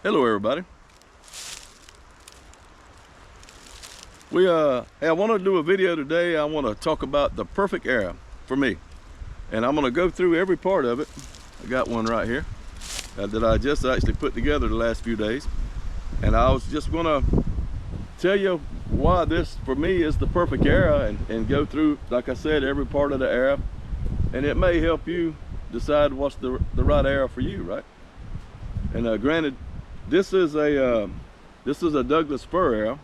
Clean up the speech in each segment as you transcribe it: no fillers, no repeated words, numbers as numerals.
Hello everybody. I want to do a video today. I want to talk about the perfect arrow for me. And I'm going to go through every part of it. I got one right here that I just actually put together the last few days. And I was just going to tell you why this for me is the perfect arrow and go through, like I said, every part of the arrow. And it may help you decide what's the right arrow for you, right? And granted, this is a Douglas fir arrow.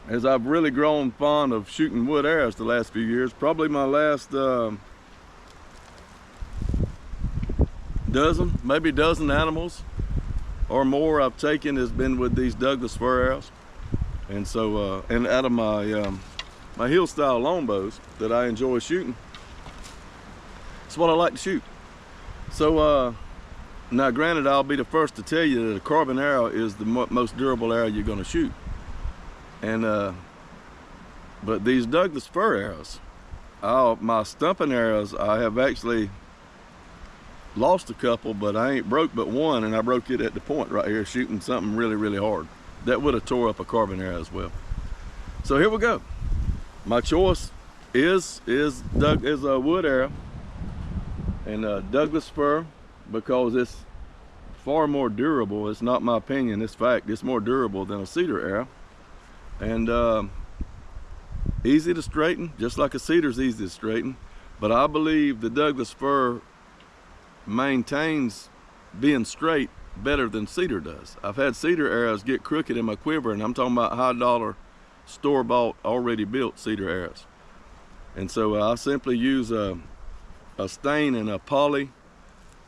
As I've really grown fond of shooting wood arrows the last few years, probably my last dozen animals or more I've taken has been with these Douglas fir arrows. And so, and out of my my hill style longbows that I enjoy shooting, it's what I like to shoot. So now granted, I'll be the first to tell you that a carbon arrow is the most durable arrow you're going to shoot. And but these Douglas fir arrows, my stumping arrows, I have actually lost a couple, but I ain't broke but one, and I broke it at the point right here shooting something really hard that would have tore up a carbon arrow as well. So here we go. My choice is a wood arrow, and Douglas fir, because it's far more durable. It's not my opinion, it's fact. It's more durable than a cedar arrow, and easy to straighten, just like a cedar's easy to straighten. But I believe the Douglas fir maintains being straight better than cedar does. I've had cedar arrows get crooked in my quiver, and I'm talking about high dollar store-bought already built cedar arrows. And so I simply use a stain and a poly,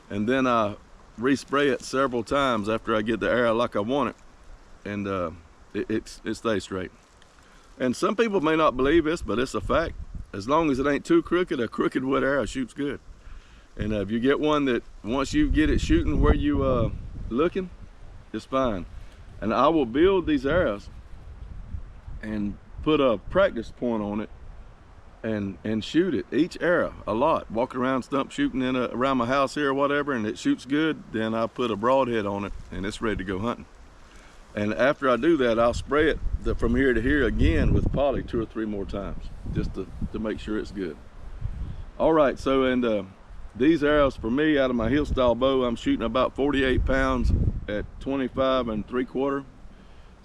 and then I respray it several times after I get the arrow like I want it, and it stays straight. And some people may not believe this, but it's a fact. As long as it ain't too crooked, a crooked wood arrow shoots good. And if you get one that once you get it shooting where you looking, it's fine. And I will build these arrows and put a practice point on it and shoot it, each arrow, a lot. Walk around stump shooting around my house here or whatever, and it shoots good, then I put a broadhead on it and it's ready to go hunting. And after I do that, I'll spray it from here to here again with poly 2 or 3 more times, just to make sure it's good. All right, so these arrows for me, out of my hill style bow, I'm shooting about 48 pounds at 25 3/4.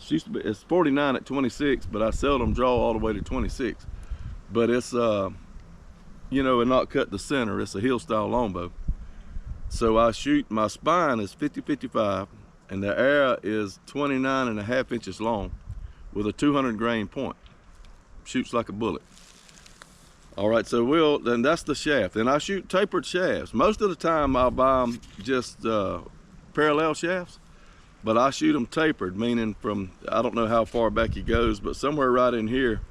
It's 49 at 26, but I seldom draw all the way to 26. But it's you know, and not cut the center. It's a hill style longbow. So I shoot, my spine is 50-55, and the arrow is 29.5 inches long with a 200 grain point. Shoots like a bullet. All right, so then that's the shaft. And I shoot tapered shafts. Most of the time I'll buy them just parallel shafts, but I shoot them tapered, meaning from, I don't know how far back he goes, but somewhere right in here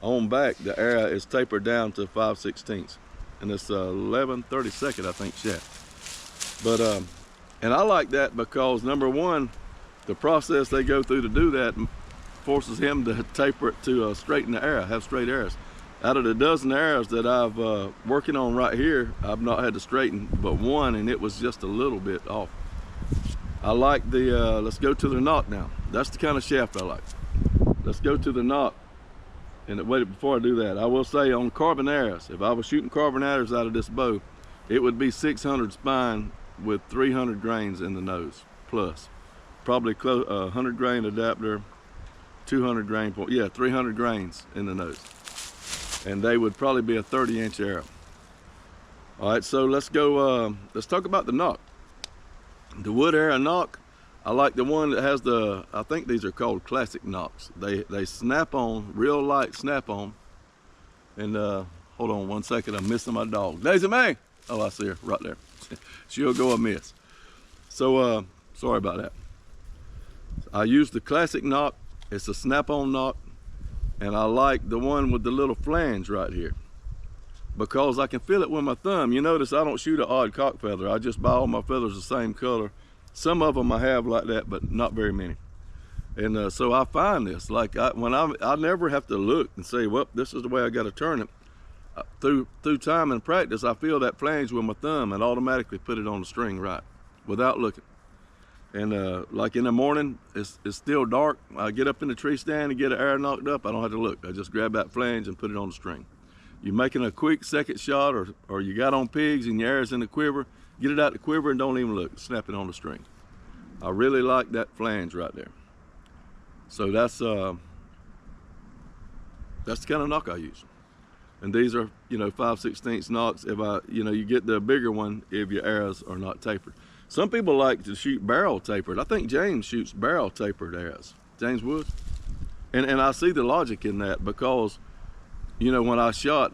on back, the arrow is tapered down to 5/16, and it's 11/32, I think, shaft. But and I like that because, number one, the process they go through to do that forces him to taper it to straighten the arrow, have straight arrows. Out of the dozen arrows that I've working on right here, I've not had to straighten but one, and it was just a little bit off. I like the, let's go to the Nock now. That's the kind of shaft I like. Let's go to the Nock. And wait, before I do that, I will say on carbon arrows, if I was shooting carbon arrows out of this bow, it would be 600 spine with 300 grains in the nose plus. Probably 100 grain adapter, 200 grain point, yeah, 300 grains in the nose. And they would probably be a 30-inch arrow. All right, so let's go, let's talk about the Nock. The wood arrow Nock, I like the one that has the, I think these are called classic Nocks. They snap on, real light snap on. And hold on one second, I'm missing my dog. Daisy Mae! Oh, I see her right there. She'll go amiss. So, sorry about that. I use the classic Nock. It's a snap-on Nock. And I like the one with the little flange right here, because I can feel it with my thumb. You notice I don't shoot an odd cock feather. I just buy all my feathers the same color. Some of them I have like that, but not very many. And so I find this, like I never have to look and say, well, this is the way I got to turn it. Through time and practice, I feel that flange with my thumb and automatically put it on the string right, without looking. And like in the morning, it's still dark. I get up in the tree stand and get an arrow knocked up. I don't have to look. I just grab that flange and put it on the string. You're making a quick second shot, or you got on pigs and your arrow's in the quiver, get it out the quiver and don't even look. Snap it on the string. I really like that flange right there. So that's the kind of knock I use. And these are, 5/16 knocks. If you get the bigger one if your arrows are not tapered. Some people like to shoot barrel tapered. I think James shoots barrel tapered arrows. James Woods. And I see the logic in that because, when I shot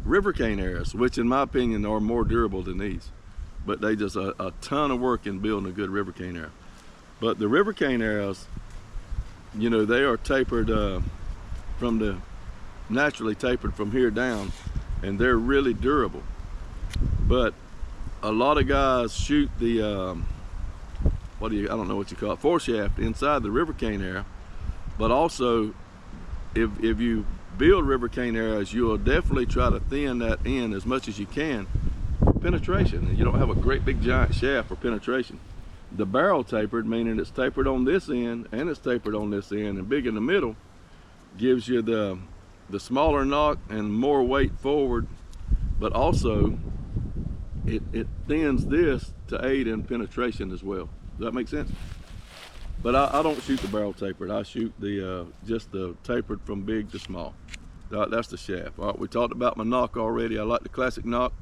river cane arrows, which in my opinion are more durable than these, but they just a ton of work in building a good river cane arrow. But the river cane arrows, they are tapered naturally tapered from here down, and they're really durable. But a lot of guys shoot the I don't know what you call it, foreshaft inside the river cane arrow. But also, if you build river cane arrows, you'll definitely try to thin that end as much as you can for penetration, and you don't have a great big giant shaft for penetration. The barrel tapered, meaning it's tapered on this end and it's tapered on this end and big in the middle, gives you the smaller knock and more weight forward, but also it thins this to aid in penetration as well. Does that make sense? But I don't shoot the barrel tapered. I shoot just the tapered from big to small. That's the shaft. All right, we talked about my knock already. I like the classic knock.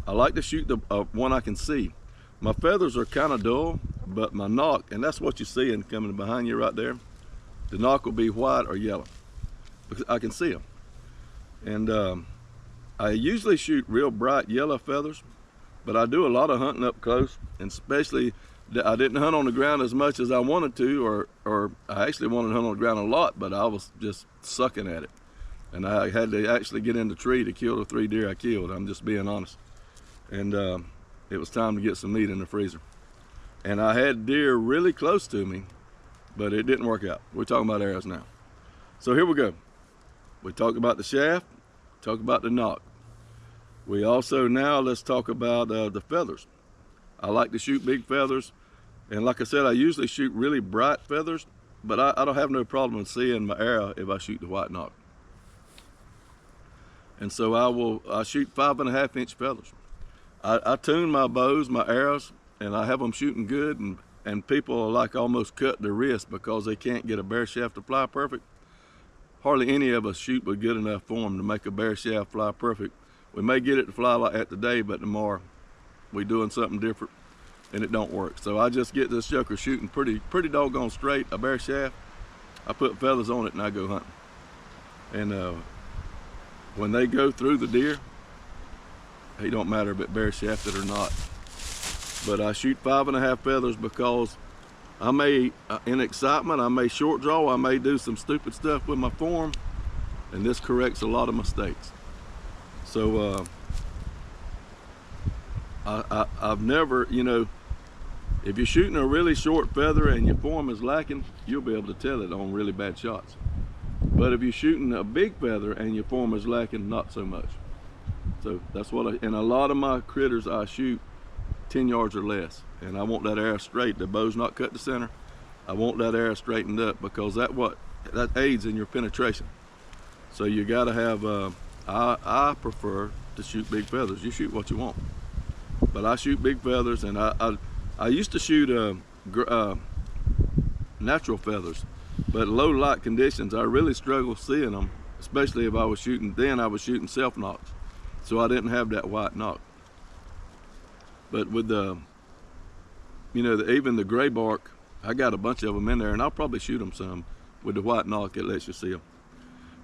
I like to shoot the one I can see. My feathers are kind of dull, but my knock, and that's what you see in coming behind you right there, the knock will be white or yellow because I can see them. And I usually shoot real bright yellow feathers, but I do a lot of hunting up close, and especially I didn't hunt on the ground as much as I wanted to, or I actually wanted to hunt on the ground a lot, but I was just sucking at it. And I had to actually get in the tree to kill the 3 deer I killed. I'm just being honest. And it was time to get some meat in the freezer. And I had deer really close to me, but it didn't work out. We're talking about arrows now. So here we go. We talked about the shaft, talked about the knock. We also now let's talk about the feathers. I like to shoot big feathers, and like I said, I usually shoot really bright feathers, but I don't have no problem in seeing my arrow if I shoot the white knock. And so I shoot 5.5 inch feathers. I tune my bows, my arrows, and I have them shooting good, and people are like almost cut their wrist because they can't get a bear shaft to fly perfect. Hardly any of us shoot with good enough form to make a bear shaft fly perfect. We may get it to fly like that today, but tomorrow we're doing something different and it don't work. So I just get this sucker shooting pretty doggone straight, a bear shaft. I put feathers on it and I go hunting. And when they go through the deer, it don't matter if it's bear shafted or not. But I shoot 5.5 feathers because I may, in excitement, I may short draw, I may do some stupid stuff with my form, and this corrects a lot of mistakes. So I've never, if you're shooting a really short feather and your form is lacking, you'll be able to tell it on really bad shots. But if you're shooting a big feather and your form is lacking, not so much. So that's what and a lot of my critters I shoot 10 yards or less, and I want that arrow straight. The bow's not cut to center. I want that arrow straightened up because that aids in your penetration. So you got to have. I prefer to shoot big feathers. You shoot what you want, but I shoot big feathers, and I used to shoot natural feathers, but low light conditions I really struggle seeing them, especially if I was shooting. Then I was shooting self knocks, so I didn't have that white knock. But with even the gray bark, I got a bunch of them in there, and I'll probably shoot them some with the white knock. It lets you see them.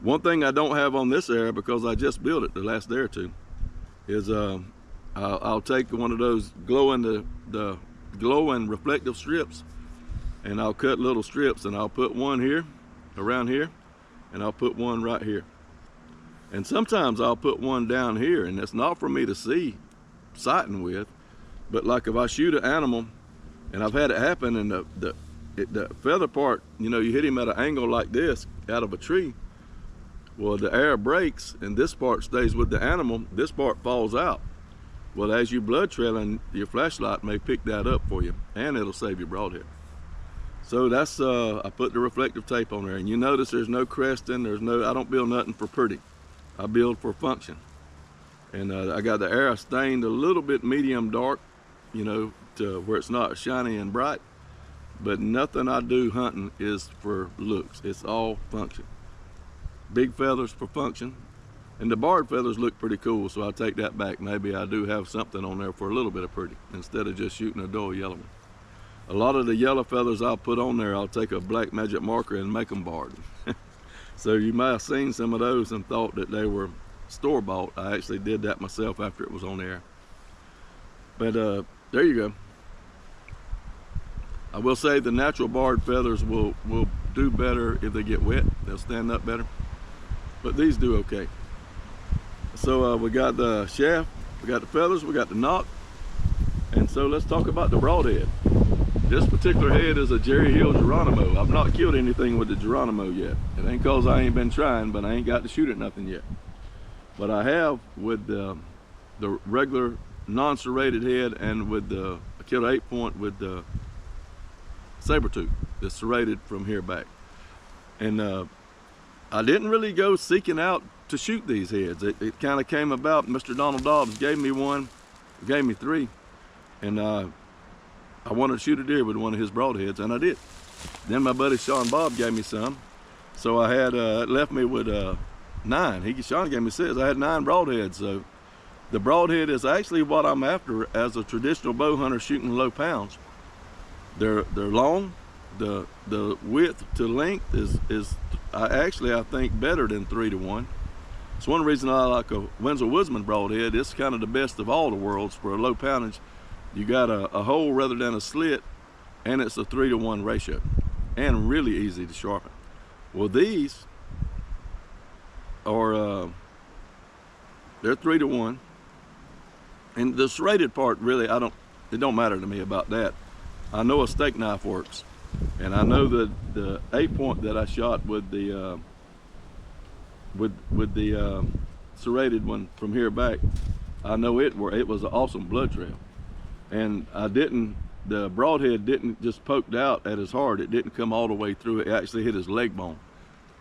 One thing I don't have on this arrow, because I just built it the last day or two, is I'll take one of those the glowing reflective strips, and I'll cut little strips, and I'll put one here, around here, and I'll put one right here. And sometimes I'll put one down here, and it's not for me to see sighting with, but like if I shoot an animal, and I've had it happen, and the feather part, you hit him at an angle like this out of a tree, well, the arrow breaks and this part stays with the animal, this part falls out. Well, as you blood trailing, your flashlight may pick that up for you, and it'll save your broadhead. So that's, I put the reflective tape on there, and you notice there's no cresting, I don't build nothing for pretty. I build for function. And I got the arrow stained a little bit medium dark, you know, to where it's not shiny and bright. But nothing I do hunting is for looks. It's all function. Big feathers for function. And the barred feathers look pretty cool, so I'll take that back. Maybe I do have something on there for a little bit of pretty, instead of just shooting a dull yellow one. A lot of the yellow feathers I'll put on there, I'll take a black magic marker and make them barred. So you might have seen some of those and thought that they were store-bought. I actually did that myself after it was on the air. But there you go. I will say the natural barred feathers will do better if they get wet. They'll stand up better. But these do okay. So we got the shaft, we got the feathers, we got the knock. And so let's talk about the broadhead. This particular head is a Jerry Hill Geronimo. I've not killed anything with the Geronimo yet. It ain't cause I ain't been trying, but I ain't got to shoot at nothing yet. But I have with the regular non-serrated head, and with I killed an 8-point with the saber tooth that's serrated from here back. And I didn't really go seeking out to shoot these heads. It kind of came about. Mr. Donald Dobbs gave me one, gave me 3, and I wanted to shoot a deer with one of his broadheads, and I did. Then my buddy Sean Bob gave me some, so I had it left me with 9. Sean gave me 6. I had 9 broadheads. So the broadhead is actually what I'm after as a traditional bow hunter shooting low pounds. They're long. The width to length is I think better than 3 to 1. It's one reason I like a Winslow Woodsman broadhead. It's kind of the best of all the worlds for a low poundage. You got a hole rather than a slit, and it's a 3 to 1 ratio, and really easy to sharpen. Well, these are they're 3 to 1, and the serrated part really it don't matter to me about that. I know a steak knife works, and I know that the 8-point that I shot with the serrated one from here back, I know it was an awesome blood trail. And the broadhead didn't just poked out at his heart. It didn't come all the way through. It actually hit his leg bone.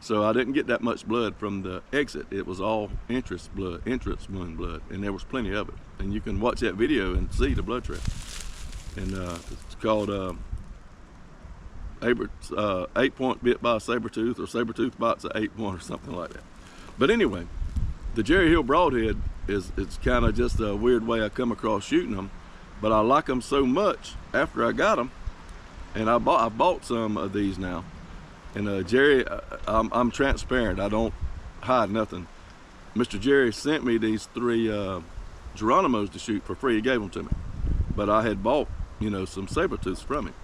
So I didn't get that much blood from the exit. It was all entrance wound blood, and there was plenty of it. And you can watch that video and see the blood trail. And it's called 8-point bit by a saber tooth, or saber tooth bites an 8-point, or something like that. But anyway, the Jerry Hill broadhead it's kind of just a weird way I come across shooting them. But I like them so much after I got them, and I bought some of these now. And Jerry, I'm transparent. I don't hide nothing. Mr. Jerry sent me these 3 Geronimos to shoot for free. He gave them to me. But I had bought, you know, some saber tooths from him.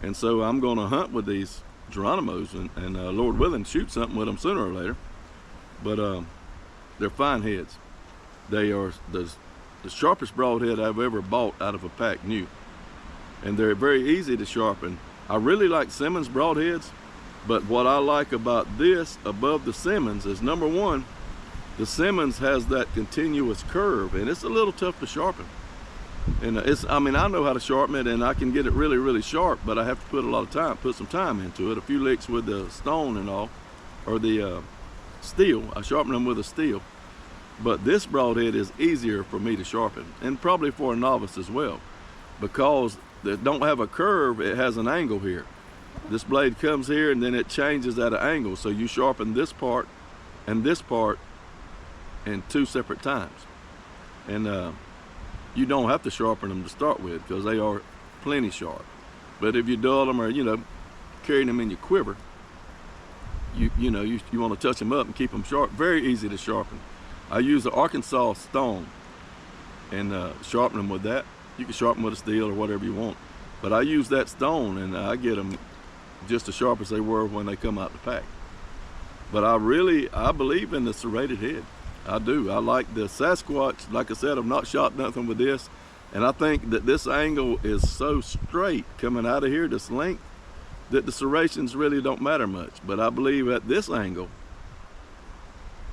And so I'm going to hunt with these Geronimos, and Lord willing, shoot something with them sooner or later. But they're fine heads. They are the sharpest broadhead I've ever bought out of a pack new, and they're very easy to sharpen. I really like Simmons broadheads, but what I like about this above the Simmons is, number one, the Simmons has that continuous curve, and it's a little tough to sharpen. And I know how to sharpen it, and I can get it really, really sharp, but I have to put some time into it. A few licks with the stone and all, or the steel. I sharpen them with a steel. But this broadhead is easier for me to sharpen, and probably for a novice as well, because they don't have a curve. It has an angle here. This blade comes here, and then it changes at an angle. So you sharpen this part and this part in 2 separate times. And you don't have to sharpen them to start with, because they are plenty sharp. But if you dull them, or carrying them in your quiver, you want to touch them up and keep them sharp. Very easy to sharpen. I use the Arkansas stone and sharpen them with that. You can sharpen with a steel or whatever you want, but I use that stone, and I get them just as sharp as they were when they come out the pack. But I believe in the serrated head. I do. I like the Sasquatch. Like I said, I've not shot nothing with this, and I think that this angle is so straight coming out of here, this length, that the serrations really don't matter much. But I believe at this angle,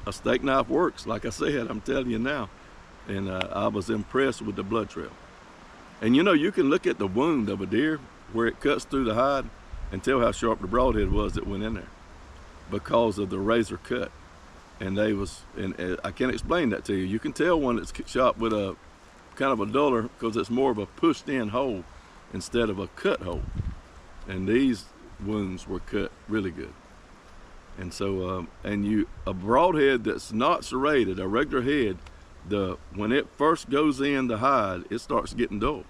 a steak knife works. Like I said, I'm telling you now. and I was impressed with the blood trail. And you know, you can look at the wound of a deer where it cuts through the hide and tell how sharp the broadhead was that went in there because of the razor cut. And I can't explain that to you. You can tell when it's shot with a kind of a duller because it's more of a pushed in hole instead of a cut hole. And these wounds were cut really good. And so, a broadhead that's not serrated, a regular head, when it first goes in the hide, it starts getting dull.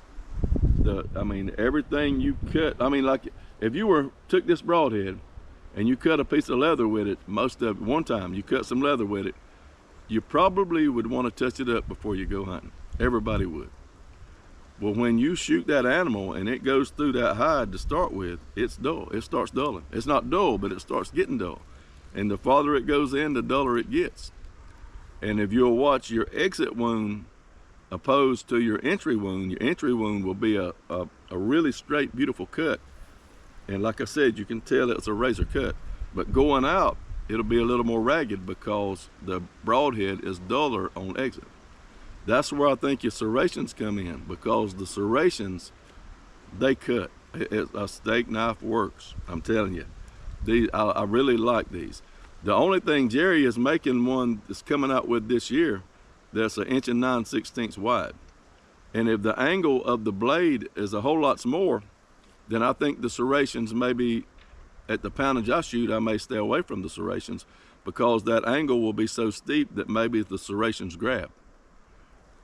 Everything you cut, like if you took this broadhead and you cut a piece of leather with it, one time you cut some leather with it, you probably would want to touch it up before you go hunting. Everybody would. Well, when you shoot that animal and it goes through that hide to start with, it's dull. It starts dulling. It's not dull, but it starts getting dull. And the farther it goes in, the duller it gets. And if you'll watch your exit wound opposed to your entry wound will be a really straight, beautiful cut. And like I said, you can tell it's a razor cut. But going out, it'll be a little more ragged because the broadhead is duller on exit. That's where I think your serrations come in, because the serrations, they cut. A steak knife works, I'm telling you. I really like these. The only thing, Jerry is making one that's coming out with this year that's 1 9/16 inches wide. And if the angle of the blade is a whole lot more, then I think the serrations maybe at the poundage I shoot, I may stay away from the serrations because that angle will be so steep that maybe the serrations grab.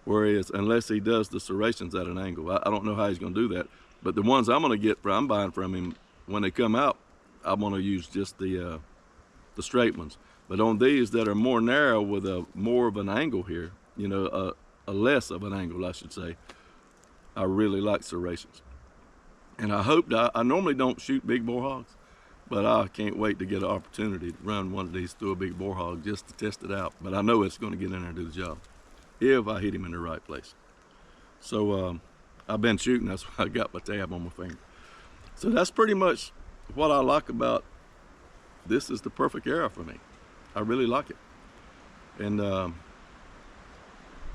Whereas, unless he does the serrations at an angle, I don't know how he's going to do that. But the ones I'm going to I'm buying from him, when they come out, I'm going to use just the straight ones. But on these that are more narrow with more of an angle here, a less of an angle, I should say, I really like serrations. And I normally don't shoot big boar hogs, but I can't wait to get an opportunity to run one of these through a big boar hog just to test it out. But I know it's going to get in there and do the job if I hit him in the right place. So I've been shooting, that's why I got my tab on my finger. So that's pretty much what I like about this. Is the perfect arrow for me. I really like it. And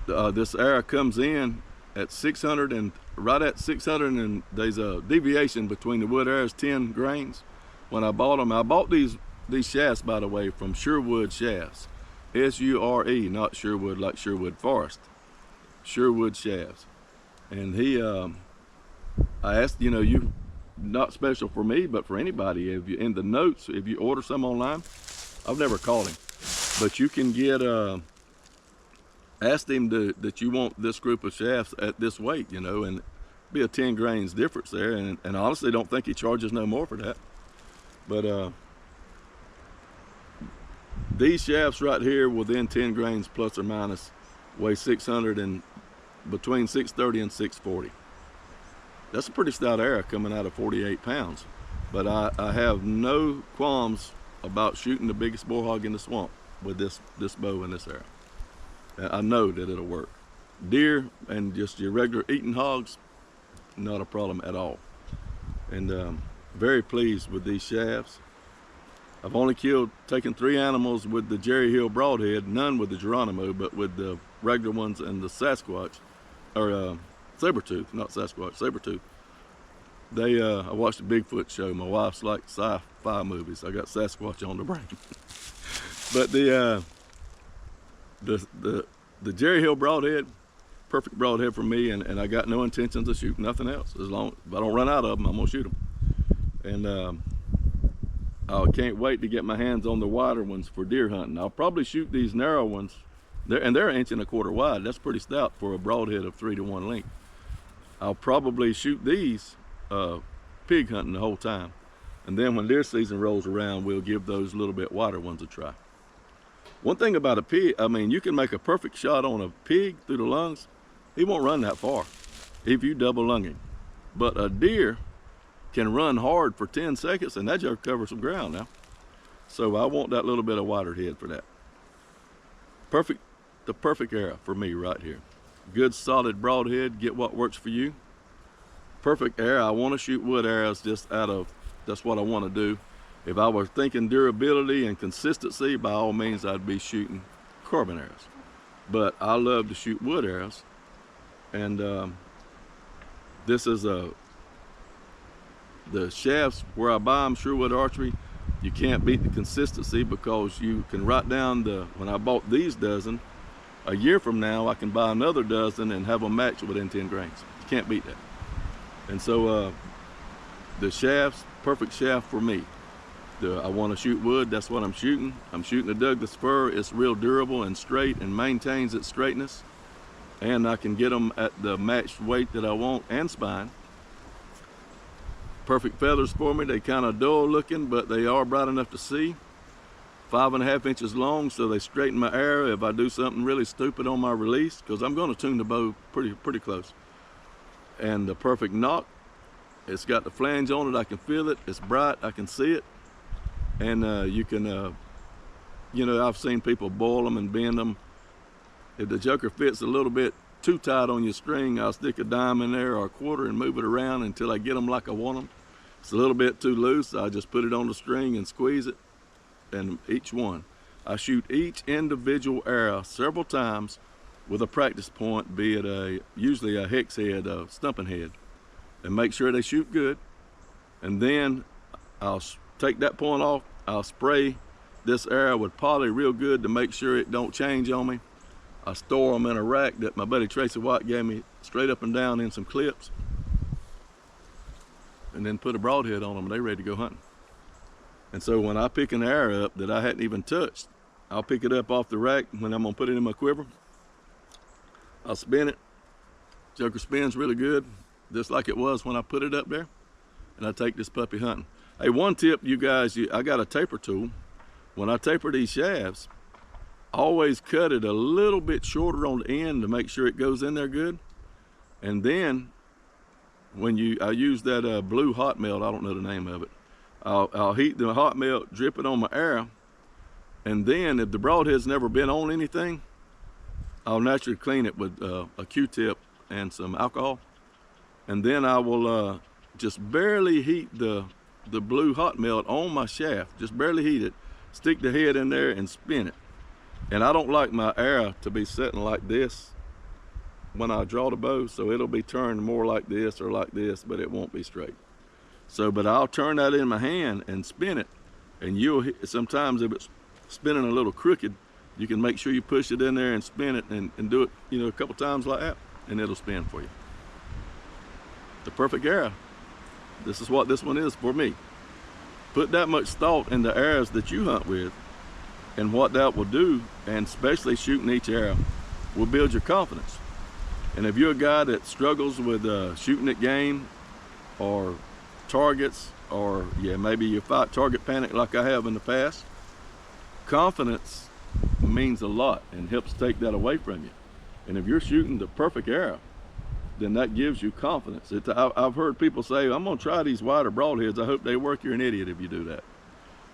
this arrow comes in at 600 and right at 600, and there's a deviation between the wood arrows, 10 grains. When I bought these shafts, by the way, from Sherwood Shafts. S-U-R-E, not Sherwood like Sherwood Forest. Sherwood Shafts. And I asked, you not special for me, but for anybody, if you in the notes, if you order some online, I've never called him, but you can get ask him that you want this group of shafts at this weight, and be a 10 grains difference there, and I honestly don't think he charges no more for that. But these shafts right here within 10 grains plus or minus weigh 600 and between 630 and 640. That's a pretty stout arrow coming out of 48 pounds. But I have no qualms about shooting the biggest boar hog in the swamp with this bow and this arrow. I know that it'll work. Deer and just your regular eating hogs, not a problem at all. And very pleased with these shafts. I've only taken 3 animals with the Jerry Hill Broadhead, none with the Geronimo, but with the regular ones and the Sasquatch, or Sabertooth, not Sasquatch, Sabertooth. I watched a Bigfoot show. My wife's like sci-fi movies. I got Sasquatch on the brain. But the Jerry Hill Broadhead, perfect broadhead for me, and I got no intentions of shooting nothing else. As long as I don't run out of them, I'm gonna shoot them. And I can't wait to get my hands on the wider ones for deer hunting. I'll probably shoot these narrow ones. They're 1 1/4 inch wide. That's pretty stout for a broadhead of 3-to-1 length. I'll probably shoot these pig hunting the whole time. And then when deer season rolls around, we'll give those little bit wider ones a try. One thing about a pig, you can make a perfect shot on a pig through the lungs. He won't run that far if you double lung him. But a deer can run hard for 10 seconds, and that just covers some ground now. So I want that little bit of wider head for that. The perfect arrow for me right here. Good solid broadhead, get what works for you. Perfect arrow. I want to shoot wood arrows that's what I want to do. If I were thinking durability and consistency, by all means I'd be shooting carbon arrows. but I love to shoot wood arrows. And this is the shafts where I buy them, Sherwood Archery. You can't beat the consistency, because you can write down when I bought these dozen, a year from now I can buy another dozen and have them match within 10 grains. You can't beat that. And so the shafts, perfect shaft for me. I want to shoot wood, that's what I'm shooting. I'm shooting a Douglas fir. It's real durable and straight and maintains its straightness. And I can get them at the matched weight that I want and spine. Perfect feathers for me. They kind of dull looking, but they are bright enough to see. 5.5 inches long, so they straighten my arrow if I do something really stupid on my release, because I'm going to tune the bow pretty close. And the perfect Nock. It's got the flange on it. I can feel it. It's bright. I can see it. And you can, you know, I've seen people boil them and bend them. If the joker fits a little bit too tight on your string, I'll stick a dime in there or a quarter and move it around until I get them like I want them. It's a little bit too loose, I just put it on the string and squeeze it. And each one, I shoot each individual arrow several times with a practice point, be it usually a hex head, a stumping head, and make sure they shoot good. And then I'll take that point off. I'll spray this arrow with poly real good to make sure it don't change on me. I store them in a rack that my buddy Tracy White gave me, straight up and down in some clips, and then put a broadhead on them and they're ready to go hunting. And so when I pick an arrow up that I hadn't even touched, I'll pick it up off the rack when I'm gonna put it in my quiver. I'll spin it. Joker spins really good, just like it was when I put it up there. And I take this puppy hunting. Hey, one tip, you guys, I got a taper tool. When I taper these shafts, I always cut it a little bit shorter on the end to make sure it goes in there good. And then when I use that blue hot melt, I don't know the name of it. I'll heat the hot melt, drip it on my arrow, and then if the broadhead's never been on anything, I'll naturally clean it with a Q-tip and some alcohol. And then I will just barely heat the blue hot melt on my shaft, just barely heat it, stick the head in there and spin it. And I don't like my arrow to be sitting like this when I draw the bow, so it'll be turned more like this or like this, but it won't be straight. So, but I'll turn that in my hand and spin it, and sometimes if it's spinning a little crooked, you can make sure you push it in there and spin it and do it, you know, a couple times like that, and it'll spin for you. The perfect arrow. This is what this one is for me. Put that much thought in the arrows that you hunt with, and what that will do, and especially shooting each arrow, will build your confidence. And if you're a guy that struggles with shooting at game or targets, or maybe you fight target panic like I have in the past, confidence means a lot and helps take that away from you. And if you're shooting the perfect arrow, then that gives you confidence. I've heard people say, I'm gonna try these wider broadheads, I hope they work. You're an idiot if you do that.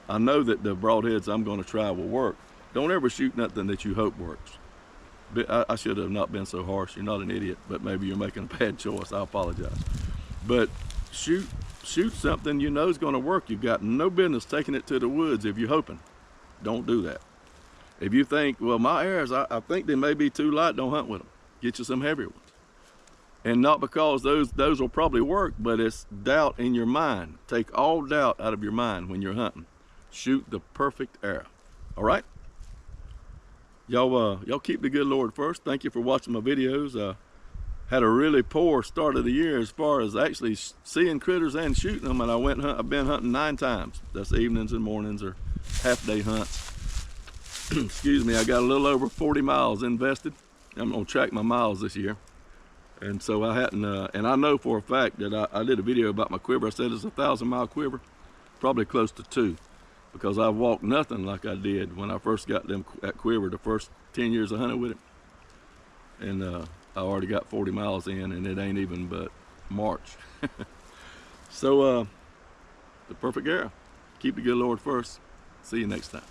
I know that the broadheads I'm gonna try will work. Don't ever shoot nothing that you hope works. I should have not been so harsh. You're not an idiot, but maybe you're making a bad choice. I apologize. But shoot something you know is going to work. You've got no business taking it to the woods if you're hoping. Don't do that. If you think, well, my arrows, I think they may be too light, don't hunt with them. Get you some heavier ones. And not because those will probably work, but it's doubt in your mind. Take all doubt out of your mind when you're hunting. Shoot the perfect arrow. All right? Y'all keep the good Lord first. Thank you for watching my videos. Had a really poor start of the year as far as actually seeing critters and shooting them, and I've been hunting 9 times. That's evenings and mornings or half-day hunts. Excuse me, I got a little over 40 miles invested. I'm gonna track my miles this year. And so I hadn't, and I know for a fact that I did a video about my quiver. I said it's a 1,000-mile quiver, probably close to 2, because I've walked nothing like I did when I first got that quiver the first 10 years I hunted with it. And I already got 40 miles in, and it ain't even but March. So the perfect arrow. Keep the good Lord first. See you next time.